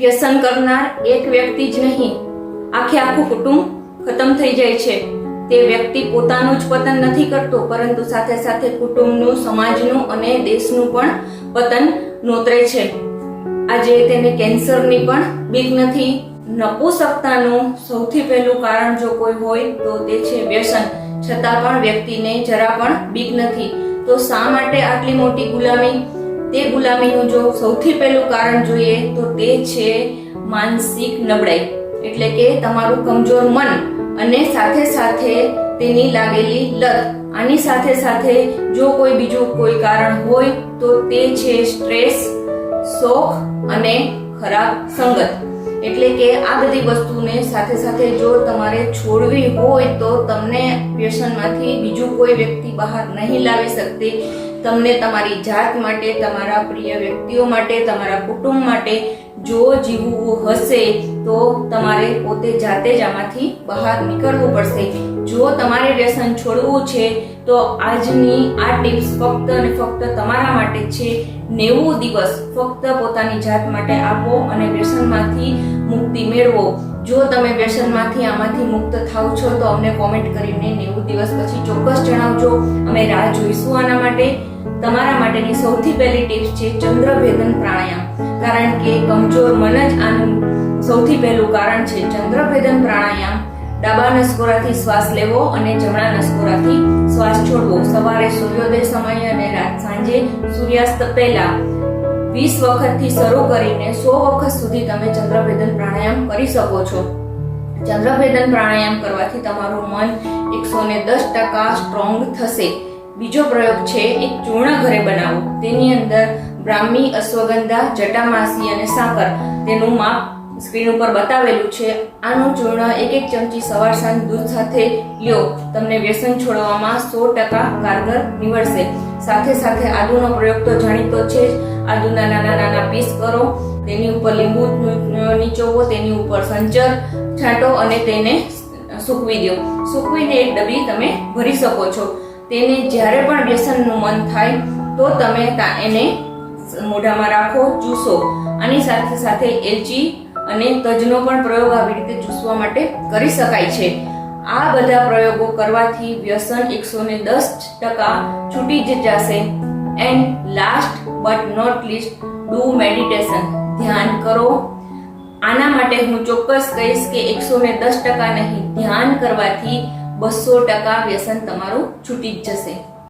વ્યસન કરનાર એક વ્યક્તિ જ નહીં, આખું કુટુંબ ખતમ થઈ જાય છે. તે વ્યક્તિ પોતાનું જ પતન નથી કરતો, પરંતુ સાથે સાથે કુટુંબનું, સમાજનું અને દેશનું પણ પતન નોતરે છે. આજે તેને કેન્સરની પણ બીક નથી. નપુંસકતાનું સૌથી પહેલું કારણ જો કોઈ હોય તો તે છે વ્યસન. છતાં પણ વ્યક્તિને જરા પણ બીક નથી. તો શા માટે આટલી મોટી ગુલામી? તે ગુલામીનું જો સૌથી પહેલું કારણ જોઈએ તો તે છે માનસિક નબળાઈ, એટલે કે તમારું કમજોર મન અને સાથે સાથે તેની લાગેલી લત. આની સાથે સાથે જો કોઈ બીજું કોઈ કારણ હોય તો તે છે સ્ટ્રેસ, શોખ અને ખરાબ સંગત. એટલે કે આ બધી વસ્તુને સાથે સાથે જો તમારે છોડવી હોય તો તમને વ્યસનમાંથી બીજું કોઈ વ્યક્તિ બહાર નહીં લાવી શકતી. તમને તમારી જાત માટે, તમારા પ્રિય વ્યક્તિઓ માટે, તમારા કુટુંબ માટે જો જીવવું હશે તો તમારે પોતે જાતે જ આમાંથી બહાર નીકળવું પડશે. જો તમારે વ્યસન છોડવું છે તો આજની આ ટિપ્સ ફક્ત અને ફક્ત તમારા માટે છે. 90 દિવસ ફક્ત પોતાની જાત માટે આપો અને વ્યસનમાંથી મુક્તિ મેળવો. જો તમે વ્યસનમાંથી આમાંથી મુક્ત થાવ છો તો અમને કોમેન્ટ કરીને 90 દિવસ પછી ચોક્કસ જણાવજો. અમે રાહ જોઈશું આના માટે. તમારા માટેની સૌથી પહેલી ટિપ્સ છે ચંદ્રભેદન પ્રાણાયામ, કારણ કે કમજોર મન જ આનું સૌથી પહેલું કારણ છે. ચંદ્રભેદન પ્રાણાયામ ડાબા નસકોરાથી શ્વાસ લેવો અને જમણા નસકોરાથી શ્વાસ છોડવો. સવારે સૂર્યોદય સમયે અને સાંજે સૂર્યાસ્ત પહેલા 20 વખતથી શરૂ કરીને 100 વખત સુધી તમે ચંદ્રભેદન પ્રાણાયામ કરી શકો છો. ચંદ્રભેદન પ્રાણાયામ કરવાથી તમારું મન 110% સ્ટ્રોંગ થશે. બીજો પ્રયોગ છે એક ચૂર્ણ ઘરે બનાવો. તેની અંદર બ્રાહ્મી, અશ્વગંધા, જટામાસી અને સાકર, તેનું માપ સ્ક્રીન ઉપર બતાવેલું છે. આનું ચૂર્ણ 1 ચમચી સવાર સાંજ દૂધ સાથે લ્યો. તમને વ્યસન છોડવામાં 100% કારગર નીવડશે. સાથે સાથે આદુનો પ્રયોગ તો જાણીતો છે જ. આદુના નાના નાના પીસ કરો, તેની ઉપર લીંબુ નીચોવો, તેની ઉપર સંચર છાંટો અને તેને સૂકવી દો. સૂકવીને એક ડબ્બી તમે ભરી શકો છો. તેને જ્યારે પણ વ્યસનનું મન થાય તો તમે એને મોઢામાં રાખો, ચૂસો. આની સાથે સાથે એલચી અને તજનો પણ પ્રયોગ આવી રીતે ચૂસવા માટે કરી શકાય છે. આ બધા પ્રયોગો કરવાથી વ્યસન 110% છૂટી જ જશે. And last but not least, do meditation. ધ્યાન કરો. આના માટે હું ચોક્કસ કહીશ કે 110% નહીં, ધ્યાન કરવાથી 200% વ્યસન તમારું છૂટી જ જશે.